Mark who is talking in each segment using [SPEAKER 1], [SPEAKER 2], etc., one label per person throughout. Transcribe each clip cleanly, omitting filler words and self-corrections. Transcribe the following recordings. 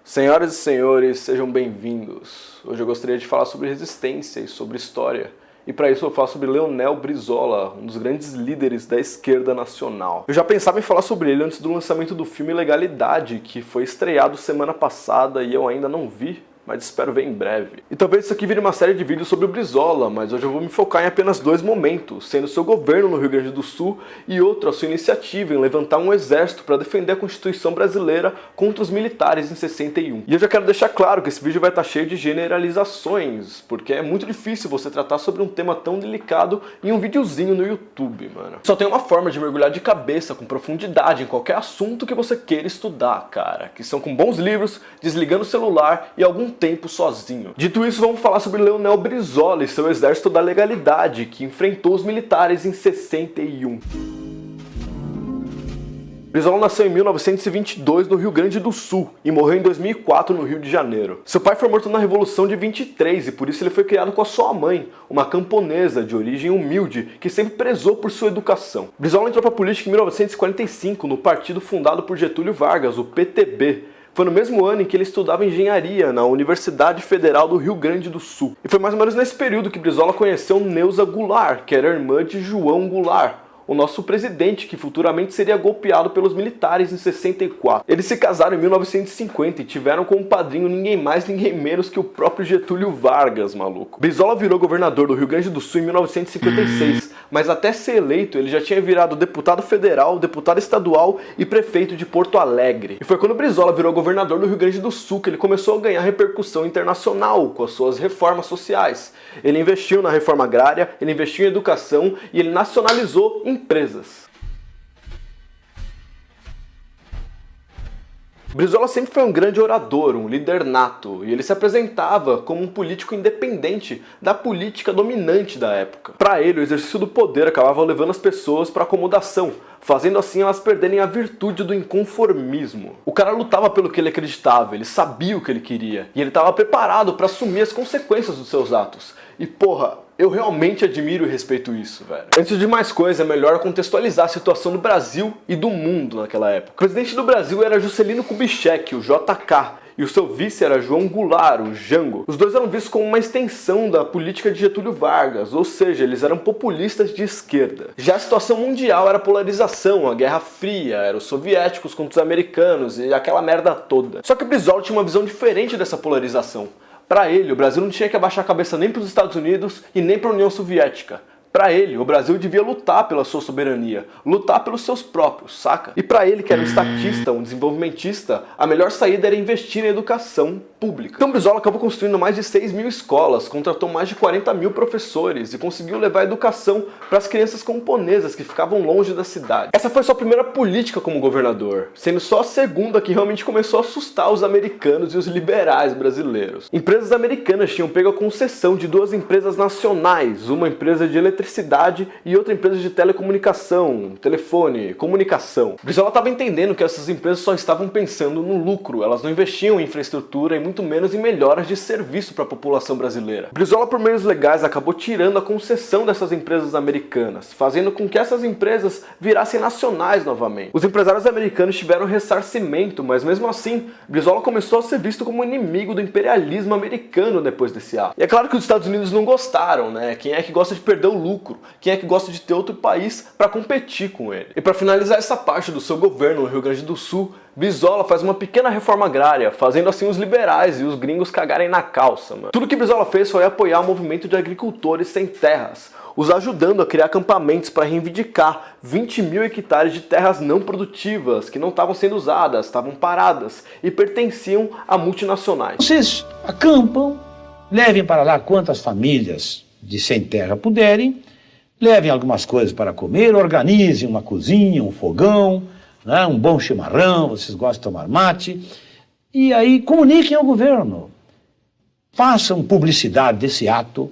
[SPEAKER 1] Senhoras e senhores, sejam bem-vindos. Hoje eu gostaria de falar sobre resistência e sobre história. E para isso eu vou falar sobre Leonel Brizola, um dos grandes líderes da esquerda nacional. Eu já pensava em falar sobre ele antes do lançamento do filme Legalidade, que foi estreado semana passada e eu ainda não vi, mas espero ver em breve. E talvez isso aqui vire uma série de vídeos sobre o Brizola, mas hoje eu vou me focar em apenas dois momentos, sendo o seu governo no Rio Grande do Sul e outro a sua iniciativa em levantar um exército para defender a Constituição brasileira contra os militares em 61. E eu já quero deixar claro que esse vídeo vai estar cheio de generalizações, porque é muito difícil você tratar sobre um tema tão delicado em um videozinho no YouTube, mano. Só tem uma forma de mergulhar de cabeça com profundidade em qualquer assunto que você queira estudar, cara, que são com bons livros, desligando o celular e algum tempo sozinho. Dito isso, vamos falar sobre Leonel Brizola e seu exército da legalidade, que enfrentou os militares em 61. Brizola nasceu em 1922 no Rio Grande do Sul e morreu em 2004 no Rio de Janeiro. Seu pai foi morto na Revolução de 23 e por isso ele foi criado com a sua mãe, uma camponesa de origem humilde que sempre prezou por sua educação. Brizola entrou para a política em 1945 no partido fundado por Getúlio Vargas, o PTB. Foi no mesmo ano em que ele estudava engenharia na Universidade Federal do Rio Grande do Sul. E foi mais ou menos nesse período que Brizola conheceu Neuza Goulart, que era irmã de João Goulart, o nosso presidente, que futuramente seria golpeado pelos militares em 64. Eles se casaram em 1950 e tiveram como padrinho ninguém mais, ninguém menos que o próprio Getúlio Vargas, maluco. Brizola virou governador do Rio Grande do Sul em 1956, mas até ser eleito ele já tinha virado deputado federal, deputado estadual e prefeito de Porto Alegre. E foi quando Brizola virou governador do Rio Grande do Sul que ele começou a ganhar repercussão internacional com as suas reformas sociais. Ele investiu na reforma agrária, ele investiu em educação e ele nacionalizou empresas. Brizola sempre foi um grande orador, um líder nato, e ele se apresentava como um político independente da política dominante da época. Para ele, o exercício do poder acabava levando as pessoas para acomodação, fazendo assim elas perderem a virtude do inconformismo. O cara lutava pelo que ele acreditava, ele sabia o que ele queria, e ele estava preparado para assumir as consequências dos seus atos. E porra, eu realmente admiro e respeito isso, velho. Antes de mais coisa, é melhor contextualizar a situação do Brasil e do mundo naquela época. O presidente do Brasil era Juscelino Kubitschek, o JK, e o seu vice era João Goulart, o Jango. Os dois eram vistos como uma extensão da política de Getúlio Vargas, ou seja, eles eram populistas de esquerda. Já a situação mundial era a polarização, a Guerra Fria, eram os soviéticos contra os americanos e aquela merda toda. Só que Brizola tinha uma visão diferente dessa polarização. Para ele, o Brasil não tinha que abaixar a cabeça nem para os Estados Unidos e nem para a União Soviética. Para ele, o Brasil devia lutar pela sua soberania, lutar pelos seus próprios, saca? E para ele, que era um estatista, um desenvolvimentista, a melhor saída era investir em educação pública. Então Brizola acabou construindo mais de 6 mil escolas, contratou mais de 40 mil professores e conseguiu levar a educação para as crianças camponesas que ficavam longe da cidade. Essa foi sua primeira política como governador, sendo só a segunda que realmente começou a assustar os americanos e os liberais brasileiros. Empresas americanas tinham pego a concessão de duas empresas nacionais, uma empresa de eletricidade e outra empresa de telecomunicação, telefone, comunicação. Brizola estava entendendo que essas empresas só estavam pensando no lucro, elas não investiam em infraestrutura e muito menos em melhoras de serviço para a população brasileira. Brizola, por meios legais, acabou tirando a concessão dessas empresas americanas, fazendo com que essas empresas virassem nacionais novamente. Os empresários americanos tiveram ressarcimento, mas mesmo assim, Brizola começou a ser visto como inimigo do imperialismo americano depois desse ato. E é claro que os Estados Unidos não gostaram, né? Quem é que gosta de perder o lucro? Quem é que gosta de ter outro país para competir com ele? E para finalizar essa parte do seu governo no Rio Grande do Sul, Brizola faz uma pequena reforma agrária, fazendo assim os liberais e os gringos cagarem na calça, mano. Tudo que Brizola fez foi apoiar o movimento de agricultores sem terras, os ajudando a criar acampamentos para reivindicar 20 mil hectares de terras não produtivas, que não estavam sendo usadas, estavam paradas e pertenciam a multinacionais.
[SPEAKER 2] Vocês acampam, levem para lá quantas famílias de sem terra puderem, levem algumas coisas para comer, organizem uma cozinha, um fogão, né, um bom chimarrão, vocês gostam de tomar mate, e aí comuniquem ao governo. Façam publicidade desse ato,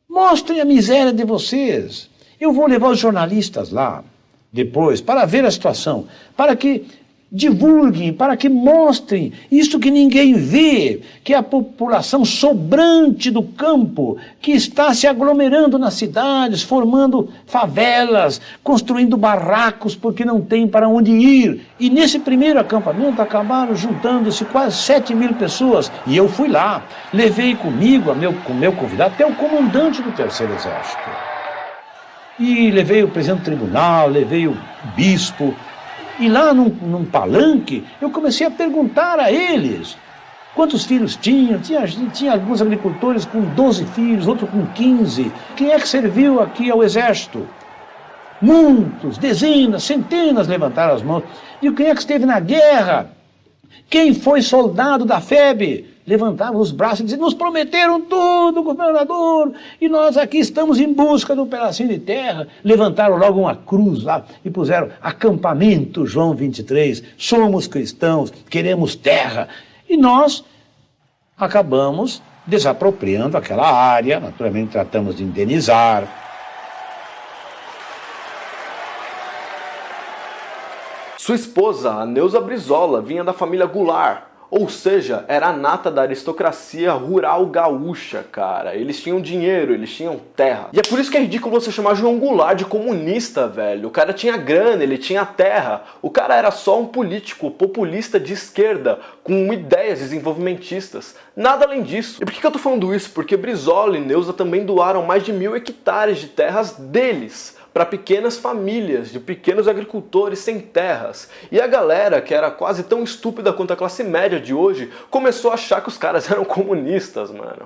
[SPEAKER 2] mostrem a miséria de vocês. Eu vou levar os jornalistas lá, depois, para ver a situação, para que divulguem, para que mostrem isto que ninguém vê, que é a população sobrante do campo, que está se aglomerando nas cidades, formando favelas, construindo barracos porque não tem para onde ir. E nesse primeiro acampamento acabaram juntando-se quase 7.000 pessoas. E eu fui lá, levei comigo com o meu convidado até o comandante do Terceiro Exército. E levei o presidente do tribunal, levei o bispo. E lá num palanque, eu comecei a perguntar a eles quantos filhos tinham. Tinha alguns agricultores com 12 filhos, outros com 15. Quem é que serviu aqui ao exército? Muitos, dezenas, centenas levantaram as mãos. E quem é que esteve na guerra? Quem foi soldado da FEB? Levantavam os braços e diziam, nos prometeram tudo, governador, e nós aqui estamos em busca de um pedacinho de terra. Levantaram logo uma cruz lá e puseram acampamento João 23, somos cristãos, queremos terra. E nós acabamos desapropriando aquela área, naturalmente tratamos de indenizar.
[SPEAKER 1] Sua esposa, a Neuza Brizola, vinha da família Goulart, ou seja, era a nata da aristocracia rural gaúcha, cara. Eles tinham dinheiro, eles tinham terra. E é por isso que é ridículo você chamar João Goulart de comunista, velho. O cara tinha grana, ele tinha terra. O cara era só um político populista de esquerda, com ideias desenvolvimentistas. Nada além disso. E por que eu tô falando isso? Porque Brizola e Neuza também doaram mais de 1.000 hectares de terras deles para pequenas famílias, de pequenos agricultores sem terras. E a galera, que era quase tão estúpida quanto a classe média de hoje, começou a achar que os caras eram comunistas, mano.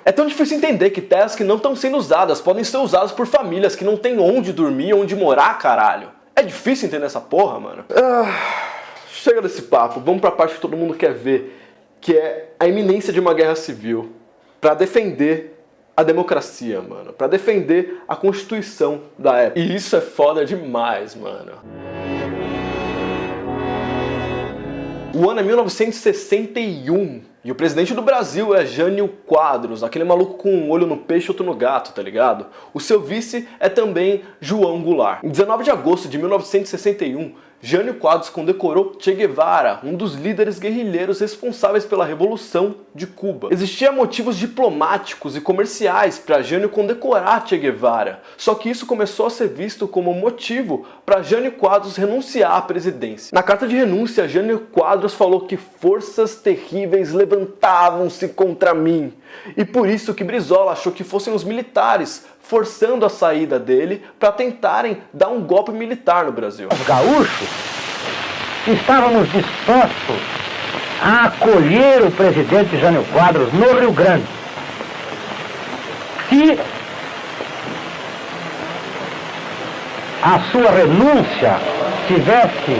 [SPEAKER 1] É tão difícil entender que terras que não estão sendo usadas podem ser usadas por famílias que não têm onde dormir, onde morar, caralho. É difícil entender essa porra, mano. Chega desse papo, vamos pra parte que todo mundo quer ver, que é a iminência de uma guerra civil para defender a democracia, mano, pra defender a Constituição da época. E isso é foda demais, mano. O ano é 1961 e o presidente do Brasil é Jânio Quadros, aquele maluco com um olho no peixe e outro no gato, tá ligado? O seu vice é também João Goulart. Em 19 de agosto de 1961, Jânio Quadros condecorou Che Guevara, um dos líderes guerrilheiros responsáveis pela Revolução de Cuba. Existiam motivos diplomáticos e comerciais para Jânio condecorar Che Guevara, só que isso começou a ser visto como motivo para Jânio Quadros renunciar à presidência. Na carta de renúncia, Jânio Quadros falou que forças terríveis levantavam-se contra mim, e por isso que Brizola achou que fossem os militares forçando a saída dele para tentarem dar um golpe militar no Brasil.
[SPEAKER 2] Os gaúchos estávamos dispostos a acolher o presidente Jânio Quadros no Rio Grande. Se a sua renúncia tivesse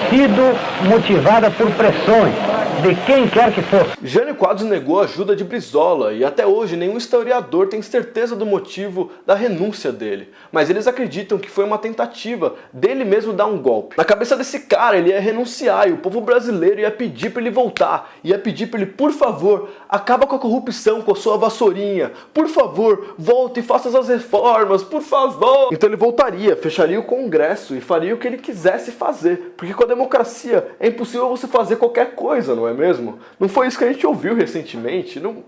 [SPEAKER 2] sido motivada por pressões de quem quer que fosse.
[SPEAKER 1] Jânio Quadros negou a ajuda de Brizola e até hoje nenhum historiador tem certeza do motivo da renúncia dele, mas eles acreditam que foi uma tentativa dele mesmo dar um golpe. Na cabeça desse cara ele ia renunciar e o povo brasileiro ia pedir para ele voltar, ia pedir para ele, por favor, acaba com a corrupção com a sua vassourinha, por favor, volte e faça as reformas, por favor. Então ele voltaria, fecharia o Congresso e faria o que ele quisesse fazer, porque com a democracia é impossível você fazer qualquer coisa, não é mesmo? Não foi isso que a gente ouviu recentemente? Não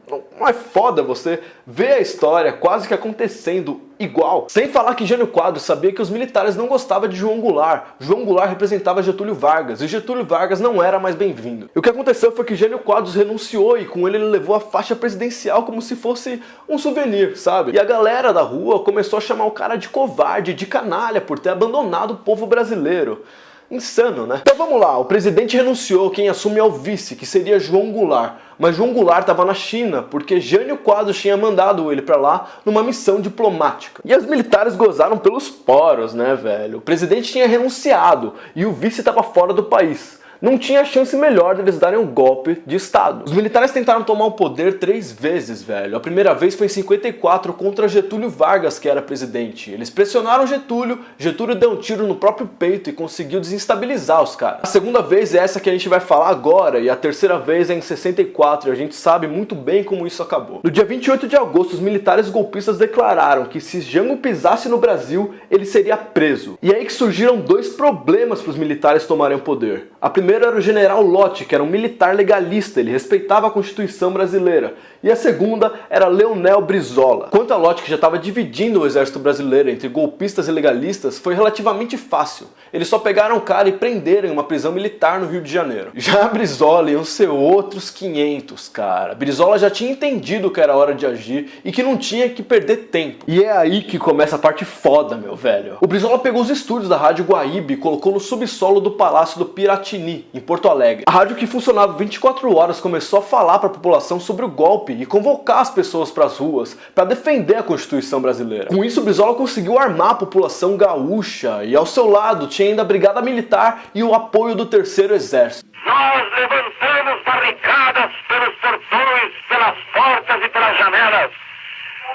[SPEAKER 1] é foda você ver a história quase que acontecendo igual? Sem falar que Jânio Quadros sabia que os militares não gostavam de João Goulart. João Goulart representava Getúlio Vargas e Getúlio Vargas não era mais bem-vindo. E o que aconteceu foi que Jânio Quadros renunciou e com ele levou a faixa presidencial como se fosse um souvenir, sabe? E a galera da rua começou a chamar o cara de covarde, de canalha por ter abandonado o povo brasileiro. Insano, né? Então vamos lá, o presidente renunciou, quem assume é o vice, que seria João Goulart. Mas João Goulart estava na China, porque Jânio Quadros tinha mandado ele pra lá numa missão diplomática. E os militares gozaram pelos poros, né, velho? O presidente tinha renunciado e o vice estava fora do país. não tinha chance melhor deles darem um golpe de Estado. Os militares tentaram tomar o poder 3 vezes, velho. A primeira vez foi em 54 contra Getúlio Vargas, que era presidente. Eles pressionaram Getúlio, Getúlio deu um tiro no próprio peito e conseguiu desestabilizar os caras. A segunda vez é essa que a gente vai falar agora, e a terceira vez é em 64, e a gente sabe muito bem como isso acabou. No dia 28 de agosto, os militares golpistas declararam que se Jango pisasse no Brasil, ele seria preso. E aí que surgiram 2 problemas para os militares tomarem o poder. A primeira era o general Lott, que era um militar legalista, ele respeitava a Constituição brasileira. E a segunda era Leonel Brizola. Quanto a Lott, que já estava dividindo o exército brasileiro entre golpistas e legalistas, foi relativamente fácil. Eles só pegaram o cara e prenderam em uma prisão militar no Rio de Janeiro. Já a Brizola iam ser outros 500, cara. Brizola já tinha entendido que era hora de agir e que não tinha que perder tempo. E é aí que começa a parte foda, meu velho. O Brizola pegou os estúdios da Rádio Guaíba e colocou no subsolo do Palácio do Piratini, em Porto Alegre. A rádio, que funcionava 24 horas, começou a falar para a população sobre o golpe e convocar as pessoas para as ruas para defender a Constituição brasileira. Com isso, o Brizola conseguiu armar a população gaúcha e ao seu lado tinha ainda a Brigada Militar e o apoio do Terceiro Exército.
[SPEAKER 3] Nós levantamos barricadas pelos portões, pelas portas e pelas janelas.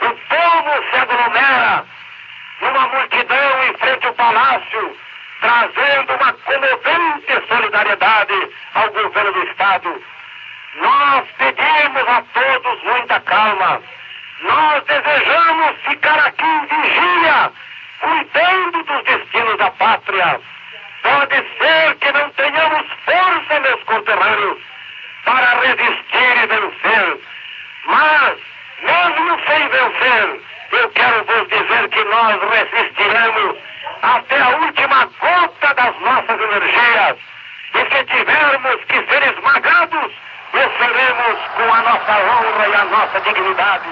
[SPEAKER 3] O povo se aglomera numa multidão em frente ao palácio, trazendo uma comovente solidariedade ao governo do Estado. Nós pedimos a todos muita calma. Nós desejamos ficar aqui em vigília, cuidando dos destinos da pátria. Pode ser que não tenhamos força, meus conterrâneos, para resistir e vencer. Mas, mesmo sem vencer, eu quero vos dizer que nós resistiremos até a última gota das nossas energias. E se tivermos que ser esmagados, o faremos com a nossa honra e a nossa dignidade.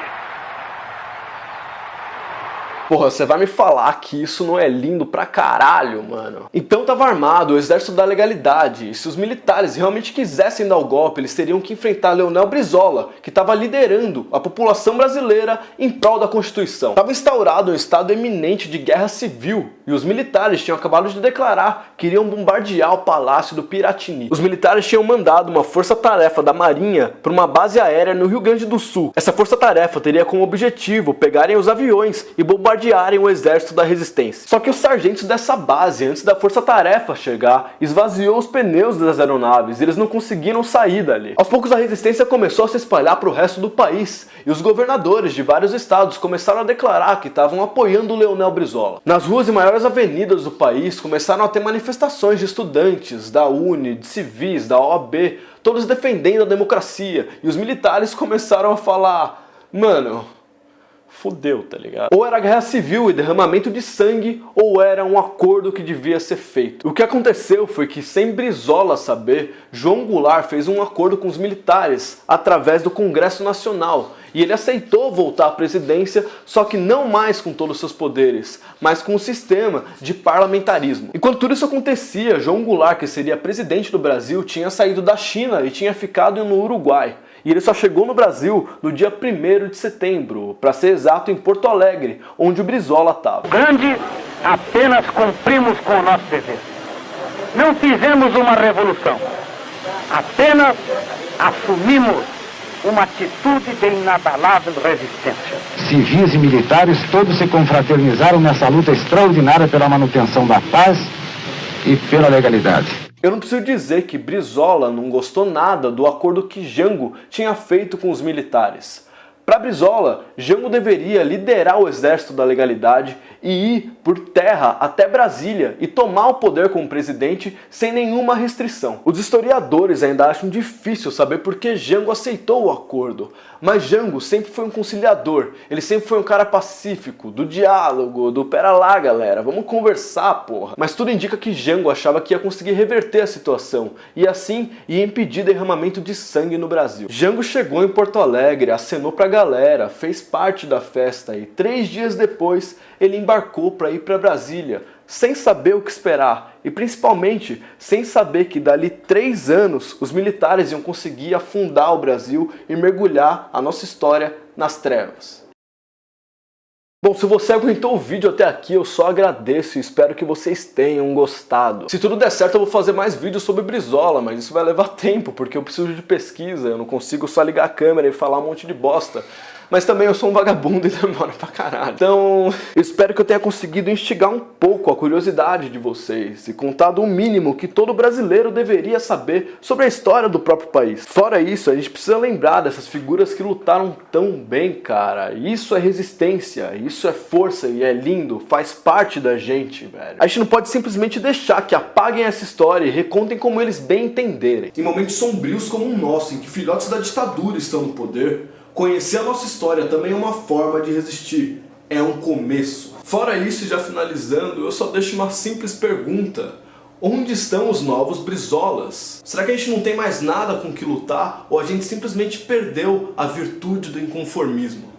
[SPEAKER 1] Porra, você vai me falar que isso não é lindo pra caralho, mano? Então tava armado o exército da legalidade, e se os militares realmente quisessem dar o golpe, eles teriam que enfrentar Leonel Brizola, que tava liderando a população brasileira em prol da Constituição. Tava instaurado um estado eminente de guerra civil, e os militares tinham acabado de declarar que iriam bombardear o Palácio do Piratini. Os militares tinham mandado uma força-tarefa da Marinha para uma base aérea no Rio Grande do Sul. Essa força-tarefa teria como objetivo pegarem os aviões e bombardearem o exército da resistência. Só que os sargentos dessa base, antes da força-tarefa chegar, esvaziou os pneus das aeronaves e eles não conseguiram sair dali. Aos poucos a resistência começou a se espalhar para o resto do país e os governadores de vários estados começaram a declarar que estavam apoiando o Leonel Brizola. Nas ruas e maiores avenidas do país começaram a ter manifestações de estudantes, da UNE, de civis, da OAB, todos defendendo a democracia, e os militares começaram a falar: mano, fudeu, tá ligado? Ou era guerra civil e derramamento de sangue, ou era um acordo que devia ser feito. O que aconteceu foi que, sem Brizola saber, João Goulart fez um acordo com os militares através do Congresso Nacional, e ele aceitou voltar à presidência, só que não mais com todos os seus poderes, mas com um sistema de parlamentarismo. Enquanto tudo isso acontecia, João Goulart, que seria presidente do Brasil, tinha saído da China e tinha ficado no Uruguai. E ele só chegou no Brasil no dia 1º de setembro, para ser exato, em Porto Alegre, onde o Brizola estava.
[SPEAKER 3] Grande, apenas cumprimos com o nosso dever. Não fizemos uma revolução, apenas assumimos uma atitude de inabalável resistência.
[SPEAKER 4] Civis e militares todos se confraternizaram nessa luta extraordinária pela manutenção da paz e pela legalidade.
[SPEAKER 1] Eu não preciso dizer que Brizola não gostou nada do acordo que Jango tinha feito com os militares. Para Brizola, Jango deveria liderar o exército da legalidade e ir por terra até Brasília e tomar o poder como presidente sem nenhuma restrição. Os historiadores ainda acham difícil saber por que Jango aceitou o acordo, mas Jango sempre foi um conciliador, ele sempre foi um cara pacífico, do diálogo, do pera lá galera, vamos conversar porra. Mas tudo indica que Jango achava que ia conseguir reverter a situação e assim ia impedir derramamento de sangue no Brasil. Jango chegou em Porto Alegre, acenou pra galera, fez parte da festa e 3 dias depois ele embarcou para ir para Brasília, sem saber o que esperar e principalmente sem saber que dali 3 anos os militares iam conseguir afundar o Brasil e mergulhar a nossa história nas trevas. Bom, se você aguentou o vídeo até aqui, eu só agradeço e espero que vocês tenham gostado. Se tudo der certo, eu vou fazer mais vídeos sobre Brizola, mas isso vai levar tempo, porque eu preciso de pesquisa, eu não consigo só ligar a câmera e falar um monte de bosta. Mas também eu sou um vagabundo e demora pra caralho. Então, eu espero que eu tenha conseguido instigar um pouco a curiosidade de vocês e contado o mínimo que todo brasileiro deveria saber sobre a história do próprio país. Fora isso, a gente precisa lembrar dessas figuras que lutaram tão bem, cara. Isso é resistência, isso é força e é lindo, faz parte da gente, velho. A gente não pode simplesmente deixar que apaguem essa história e recontem como eles bem entenderem. Em momentos sombrios como o nosso, em que filhotes da ditadura estão no poder, conhecer a nossa história também é uma forma de resistir, é um começo. Fora isso, já finalizando, eu só deixo uma simples pergunta. Onde estão os novos Brizolas? Será que a gente não tem mais nada com que lutar ou a gente simplesmente perdeu a virtude do inconformismo?